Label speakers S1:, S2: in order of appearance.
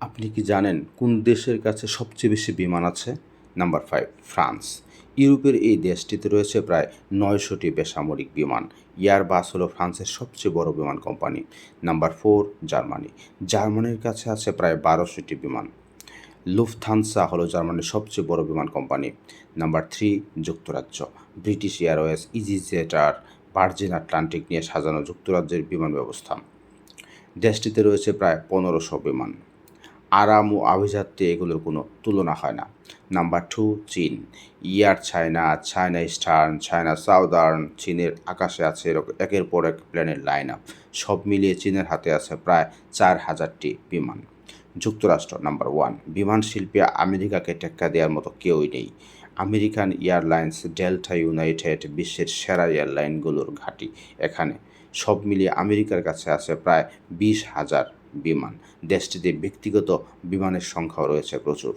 S1: আপনি কি জানেন কোন দেশের কাছে সবচেয়ে বেশি বিমান আছে? Number 5 France. ইউরোপের এই দেশটিতে রয়েছে প্রায় ৯০০টি বেসামরিক বিমান। এয়ারবাস হলো ফ্রান্সের সবচেয়ে বড় বিমান কোম্পানি। Number 4 Germany. জার্মানির কাছে আছে প্রায় ১২০০টি বিমান। লুফথানসা হলো জার্মানির সবচেয়ে বড় বিমান কোম্পানি। নাম্বার 3 যুক্তরাজ্য। ব্রিটিশ এয়ারওয়েজ, ইজিজেট আর ভার্জিন আটলান্টিক নিয়ে সাজানো যুক্তরাজ্যের বিমান ব্যবস্থা। দেশটিতে রয়েছে প্রায় ১৫০০ বিমান। আরাম ও আভিজাত্যে এগুলোর কোনো তুলনা হয় না। নাম্বার 2 চীন। Air China, China eastern, China southern. চীনের আকাশে আছে একের পর এক প্লেনের লাইন আপ। সব মিলিয়ে চীনের হাতে আছে প্রায় ৪,০০০টি বিমান। যুক্তরাষ্ট্র নাম্বার 1। বিমান শিল্পে আমেরিকাকে টেক্কা দেওয়ার মতো কেউই নেই। আমেরিকান এয়ারলাইন্স, ডেল্টা, ইউনাইটেড বিশ্বের সেরা এয়ারলাইনগুলোর ঘাঁটি এখানে। সব মিলিয়ে আমেরিকার কাছে আছে প্রায় ২০,০০০ বিমান। দেশটিতে ব্যক্তিগত বিমানের সংখ্যাও রয়েছে প্রচুর।